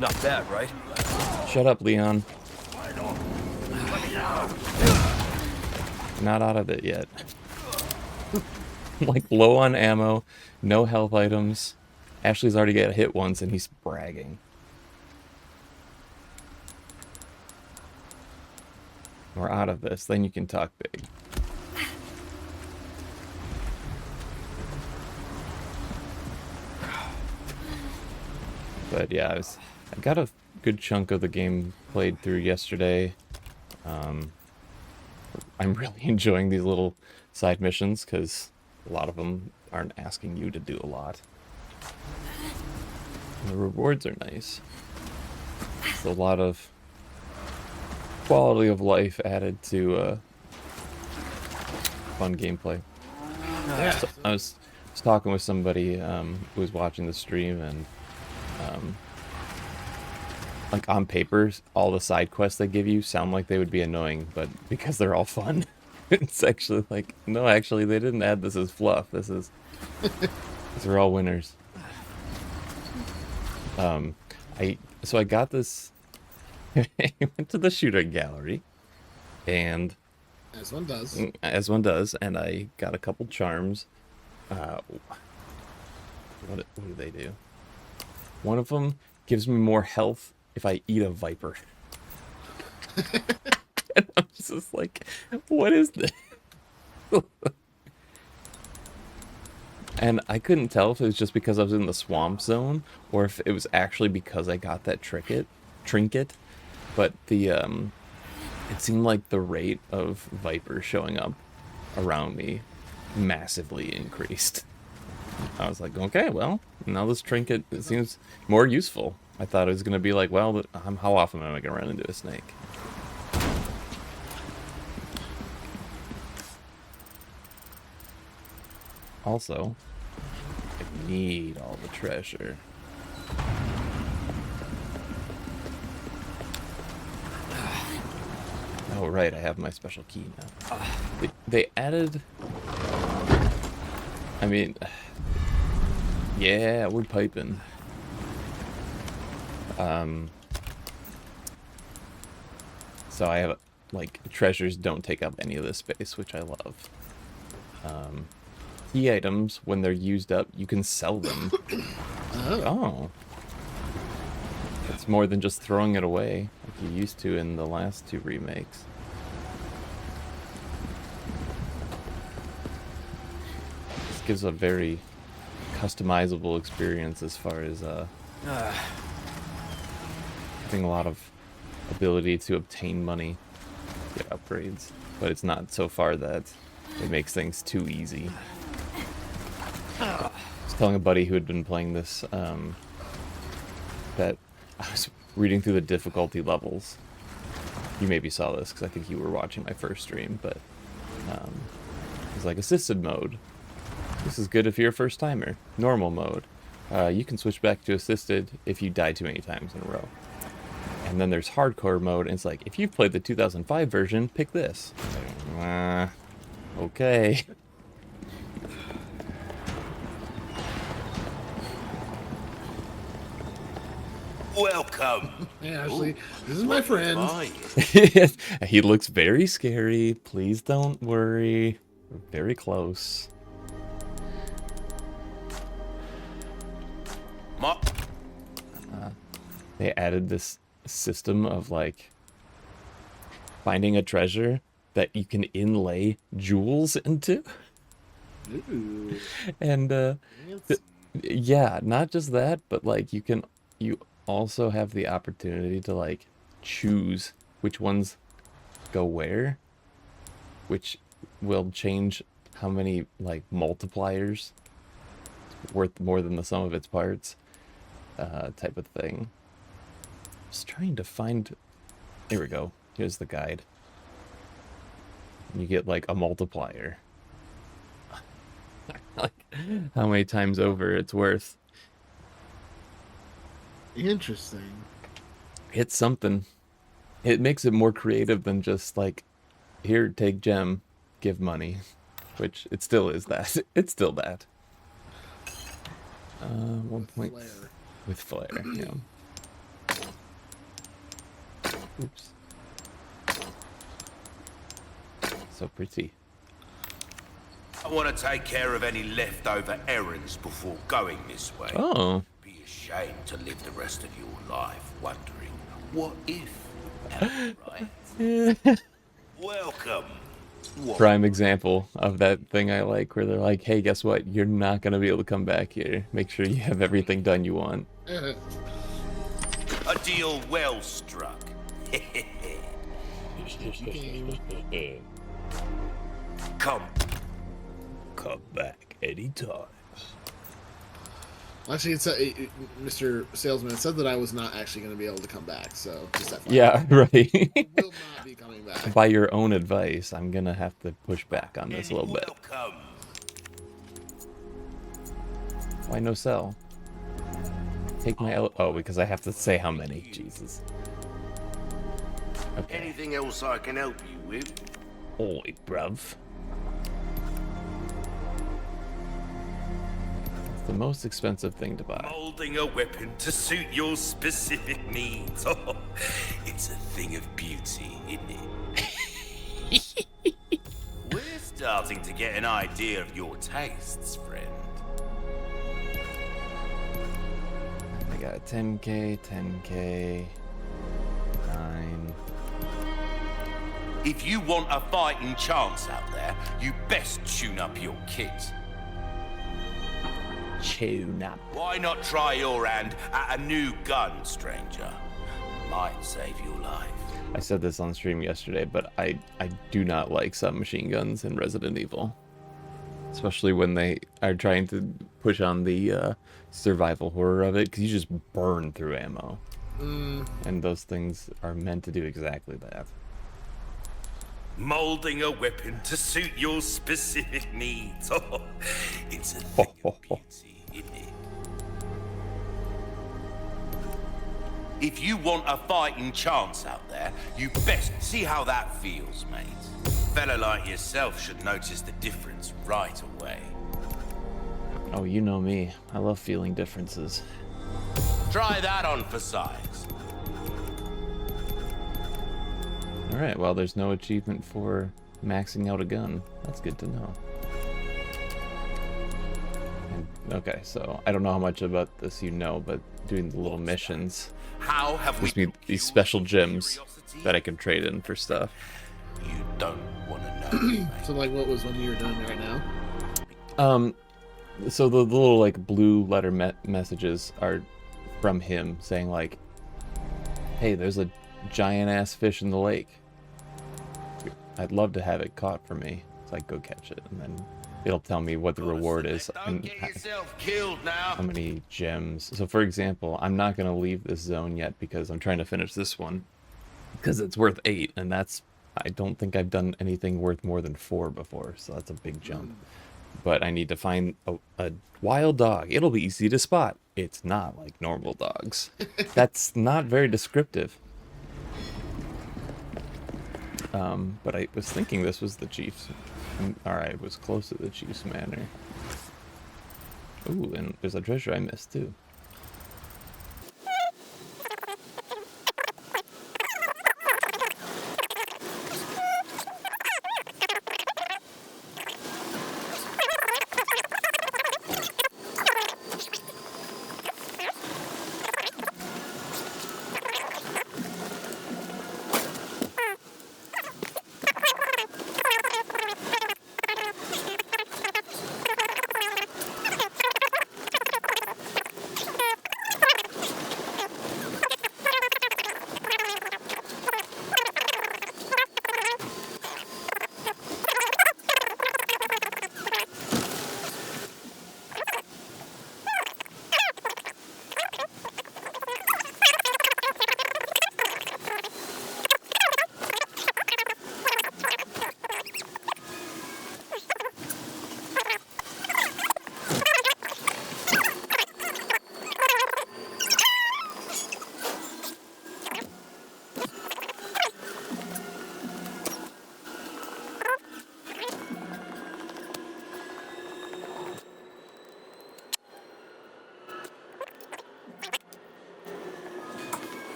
Not bad, right? Shut up, Leon. Not out of it yet. Like, low on ammo, no health items. Ashley's already got hit once, and he's bragging. We're out of this, then you can talk big. But yeah, I got a good chunk of the game played through yesterday. I'm really enjoying these little side missions because a lot of them aren't asking you to do a lot. And the rewards are nice. It's a lot of quality of life added to fun gameplay. Yeah. So I was talking with somebody who was watching the stream, and like on paper, all the side quests they give you sound like they would be annoying, but because they're all fun, it's actually like, no, actually they didn't add this as fluff. These are all winners. So I got this. I went to the shooting gallery, and As one does. as one does, and I got a couple charms. What do they do? One of them gives me more health if I eat a viper. And I'm just like, what is this? And I couldn't tell if it was just because I was in the swamp zone or if it was actually because I got that trinket. But it seemed like the rate of vipers showing up around me massively increased. I was like, okay, well, now this trinket, it seems more useful. I thought it was going to be like, well, how often am I going to run into a snake? Also, I need all the treasure. Oh, right, I have my special key now. They added... I mean... Yeah, we're piping. So I have, like, treasures don't take up any of this space, which I love. Key items, when they're used up, you can sell them. Oh. It's more than just throwing it away, like you used to in the last two remakes. This gives a very customizable experience as far as having a lot of ability to obtain money, get upgrades, but it's not so far that it makes things too easy. I was telling a buddy who had been playing this that I was reading through the difficulty levels. You maybe saw this because I think you were watching my first stream, but it's like assisted mode. This is good if you're a first timer. Normal mode. You can switch back to assisted if you die too many times in a row. And then there's hardcore mode, and it's like, if you've played the 2005 version, pick this. Like, okay. Welcome. Hey, Ashley. This is my friend. He looks very scary. Please don't worry. We're very close. They added this system of like finding a treasure that you can inlay jewels into. Ooh. And yeah, not just that, but like you also have the opportunity to like choose which ones go where, which will change how many like multipliers worth more than the sum of its parts, type of thing. Just trying to find. Here we go. Here's the guide. You get like a multiplier. Like how many times over it's worth. Interesting. It's something. It makes it more creative than just like, here, take gem, give money, which it still is that. It's still that. 1 point Flare. with flare. Yeah. Oops. So pretty. I want to take care of any leftover errands before going this way. Oh. Be ashamed to live the rest of your life wondering, what if? Right? Welcome. What? Prime example of that thing I like, where they're like, hey, guess what? You're not going to be able to come back here. Make sure you have everything done you want. A deal well struck. Come. Come back anytime. Actually, Mr. Salesman said that I was not actually going to be able to come back, so just that. Yeah, right. Will not be coming back. By your own advice, I'm going to have to push back on this a little bit. Welcome. Why no sell? Take my... Oh, because I have to say how many. Jesus. Okay. Anything else I can help you with? Oi, bruv. It's the most expensive thing to buy. Molding a weapon to suit your specific needs. Oh, it's a thing of beauty, isn't it? We're starting to get an idea of your tastes, friend. I got 10k, 10k, 9. If you want a fighting chance out there, you best tune up your kit. Tune up. Why not try your hand at a new gun, stranger? Might save your life. I said this on stream yesterday, but I do not like submachine guns in Resident Evil. Especially when they are trying to push on the survival horror of it, because you just burn through ammo. And those things are meant to do exactly that. Molding a weapon to suit your specific needs. Oh, it's a thing of beauty, isn't it? If you want a fighting chance out there, you best see how that feels, mate. A fella like yourself should notice the difference right away. Oh, you know me. I love feeling differences. Try that on for size. Alright, well, there's no achievement for maxing out a gun. That's good to know. And, okay, so I don't know how much about this you know, but doing the little missions How have we gives me these special gems that I can trade in for stuff. You don't want to know, mate. So, like, what was one you were doing right now? So the little, like, blue letter messages are from him saying, like, hey, there's a giant-ass fish in the lake. I'd love to have it caught for me. So I go catch it, and then it'll tell me what the reward is Don't and get yourself killed now. how many gems. So, for example, I'm not going to leave this zone yet because I'm trying to finish this one. Because it's worth 8, and that's... I don't think I've done anything worth more than 4 before, so that's a big jump. But I need to find a wild dog. It'll be easy to spot. It's not like normal dogs. That's not very descriptive. But I was thinking this was the Chief's... Alright, it was close to the Chief's Manor. Ooh, and there's a treasure I missed, too.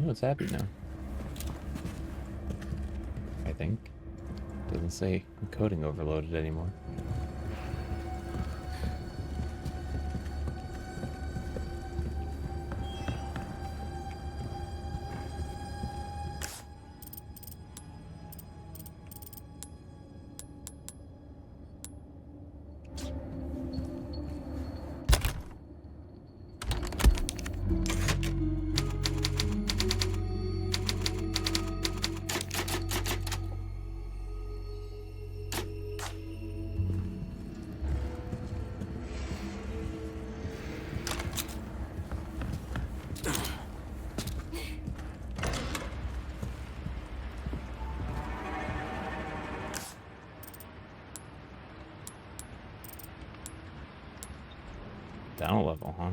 Oh, it's happy now. I think. Doesn't say encoding overloaded anymore. Down a level, huh?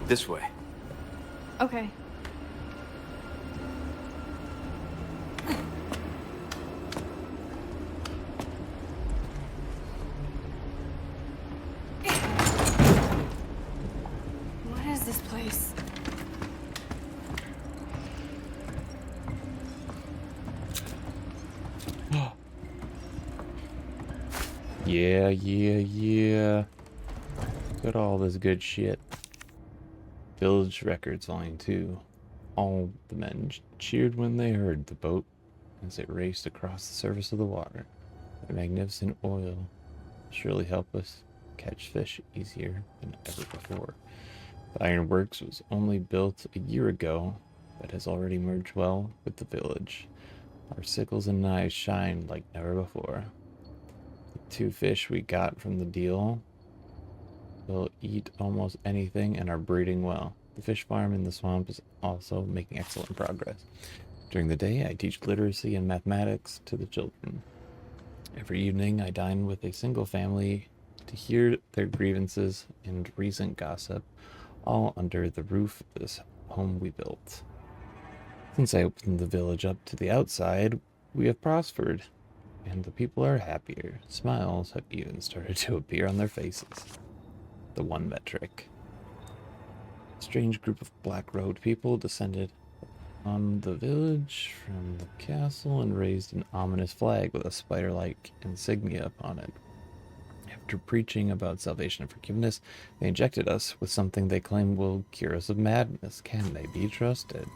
This way. Okay. What is this place? Yeah. Look at all this good shit. Village Records Volume 2. All the men cheered when they heard the boat as it raced across the surface of the water. The magnificent oil surely help us catch fish easier than ever before. The iron works was only built a year ago, but has already merged well with the village. Our sickles and knives shine like never before. The 2 fish we got from the deal will eat almost anything and are breeding well. The fish farm in the swamp is also making excellent progress. During the day, I teach literacy and mathematics to the children. Every evening, I dine with a single family to hear their grievances and recent gossip, all under the roof of this home we built. Since I opened the village up to the outside, we have prospered, and the people are happier. Smiles have even started to appear on their faces. The one metric. A strange group of Black Road people descended on the village from the castle and raised an ominous flag with a spider-like insignia upon it. After preaching about salvation and forgiveness, they injected us with something they claim will cure us of madness. Can they be trusted?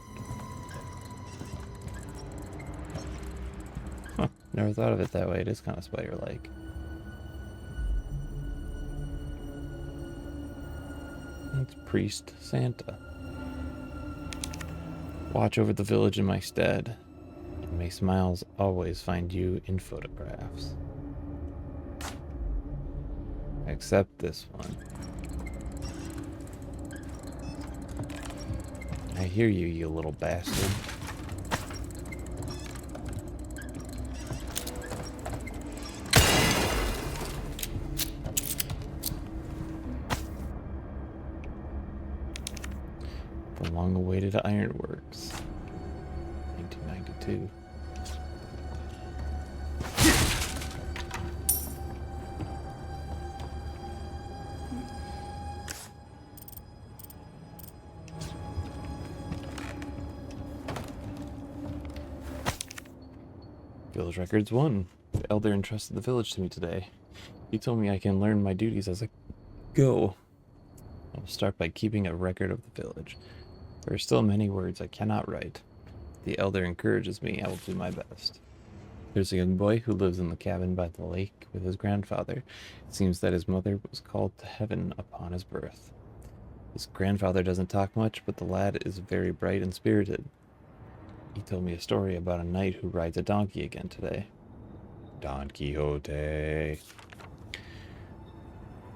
Huh, never thought of it that way. It is kind of spider-like. It's Priest Santa. Watch over the village in my stead, and may smiles always find you in photographs. Except this one. I hear you, you little bastard. The long-awaited ironworks. 1992. Village Records 1. The elder entrusted the village to me today. He told me I can learn my duties as I go. I'll start by keeping a record of the village. There are still many words I cannot write. The elder encourages me. I will do my best. There's a young boy who lives in the cabin by the lake with his grandfather. It seems that his mother was called to heaven upon his birth. His grandfather doesn't talk much, but the lad is very bright and spirited. He told me a story about a knight who rides a donkey again today. Don Quixote.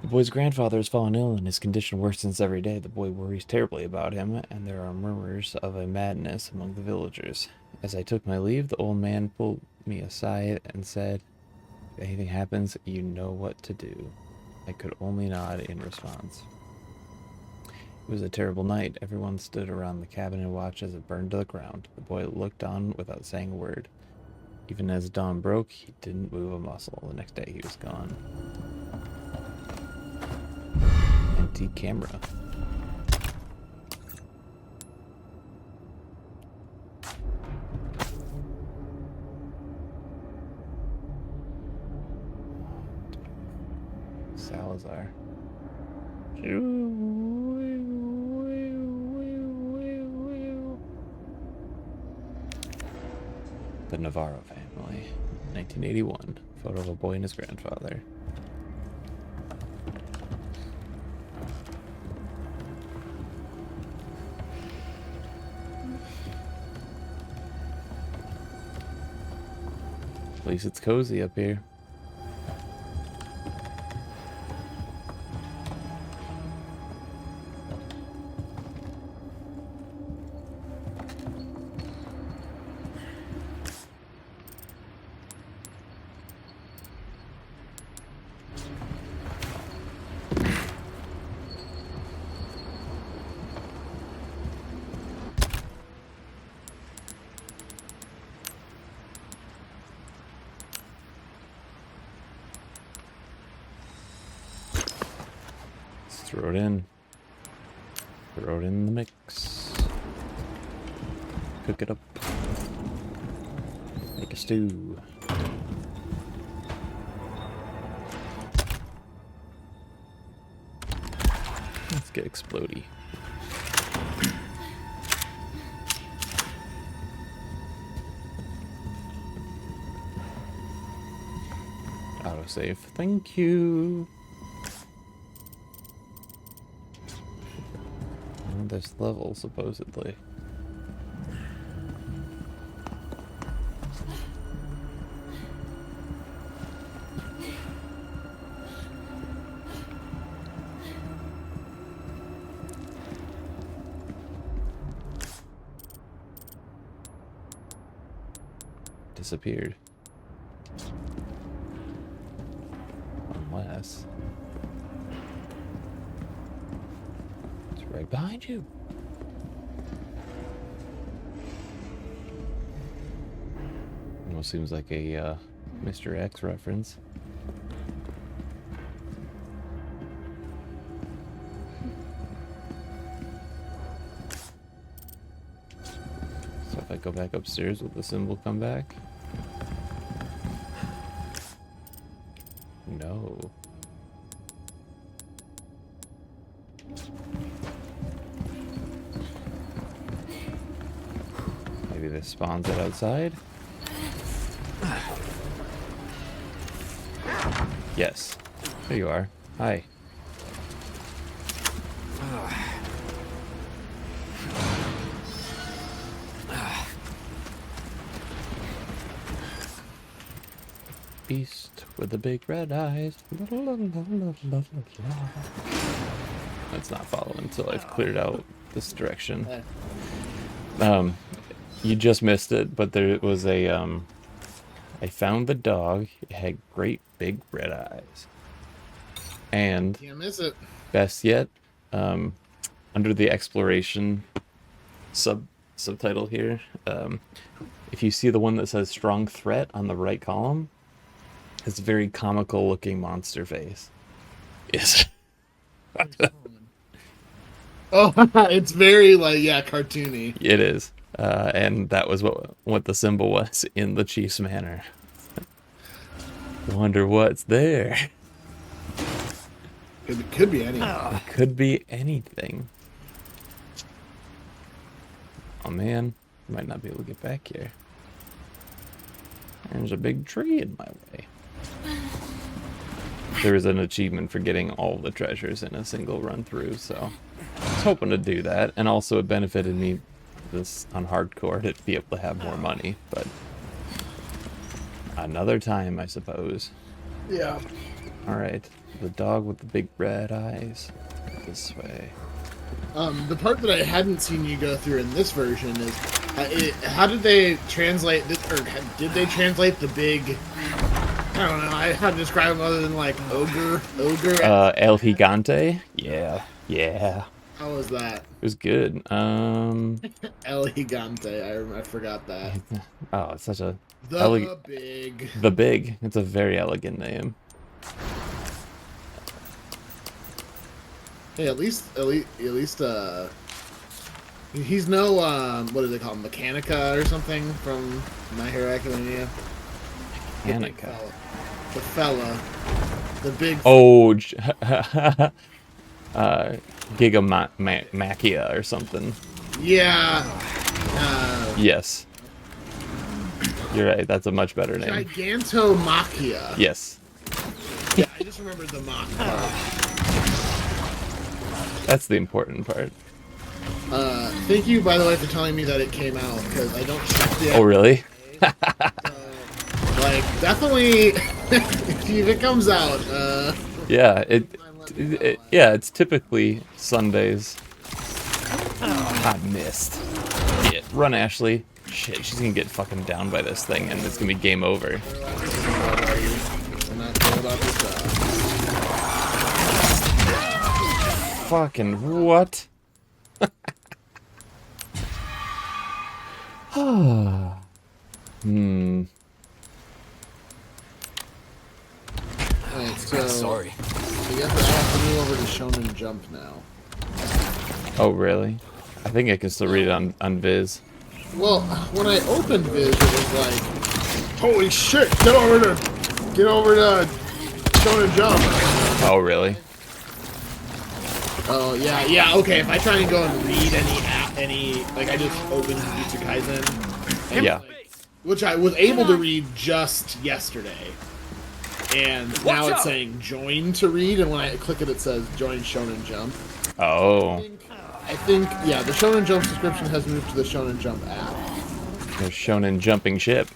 The boy's grandfather has fallen ill and his condition worsens every day. The boy worries terribly about him, and there are murmurs of a madness among the villagers. As I took my leave, the old man pulled me aside and said, "If anything happens, you know what to do." I could only nod in response. It was a terrible night. Everyone stood around the cabin and watched as it burned to the ground. The boy looked on without saying a word. Even as dawn broke, he didn't move a muscle. The next day, he was gone. Antique camera. Salazar. The Navarro family. 1981. Photo of a boy and his grandfather. At least it's cozy up here. Throw it in. Throw it in the mix. Cook it up. Make a stew. Let's get explodey. Autosave. Thank you. This level, supposedly. Disappeared. Unless... right behind you. Almost seems like a Mr. X reference. So if I go back upstairs, will the symbol come back? No. Maybe this spawns it outside? Yes. There you are. Hi. Beast with the big red eyes. Let's not follow until I've cleared out this direction. You just missed it, but there was a, I found the dog. It had great big red eyes. And Can't miss it. best yet, under the exploration subtitle here, if you see the one that says strong threat on the right column, it's a very comical looking monster face. Yes. Oh, it's very like, yeah, cartoony. It is. And that was what the symbol was in the Chiefs manor. Wonder what's there. Could be anything. It could be anything. Oh man, might not be able to get back here. There's a big tree in my way. There was an achievement for getting all the treasures in a single run through, so I was hoping to do that, and also it benefited me this on hardcore to be able to have more money, but another time, I suppose. Yeah. All right, the dog with the big red eyes. This way. The part that I hadn't seen you go through in this version is how did they translate this, or did they translate the big? I don't know how to describe him other than like ogre. El Gigante. Yeah, yeah. How was that? It was good. El Gigante. I forgot that. Oh, it's such a The big. The Big. It's a very elegant name. Hey, at least, he's no, what do they call him, Mechanica or something from My Hero Academia? Hanukkah. The fella. The big... Oh, Gigamachia or something. Yeah. Yes. You're right, that's a much better name. Gigantomachia. Yes. Yeah, I just remembered the Mach part. That's the important part. Thank you, by the way, for telling me that it came out, because I don't check the... Oh, really? Like, definitely, if it comes out, Yeah, yeah, it's typically Sundays. I missed. Yeah, run, Ashley. Shit, she's gonna get fucking down by this thing, and it's gonna be game over. Fucking what? Hmm. Alright, so... Sorry. I guess I have to move over to Shonen Jump now. Oh, really? I think I can still read it on Viz. Well, when I opened Viz, it was like, holy shit, get over to Shonen Jump. Oh, really? Oh, yeah, okay, if I try and go and read any, like, I just opened Jujutsu Kaisen. Yeah. Which I was able to read just yesterday. And now it's saying join to read, and when I click it, it says join Shonen Jump. Oh. I think, yeah, the Shonen Jump subscription has moved to the Shonen Jump app. There's Shonen jumping ship.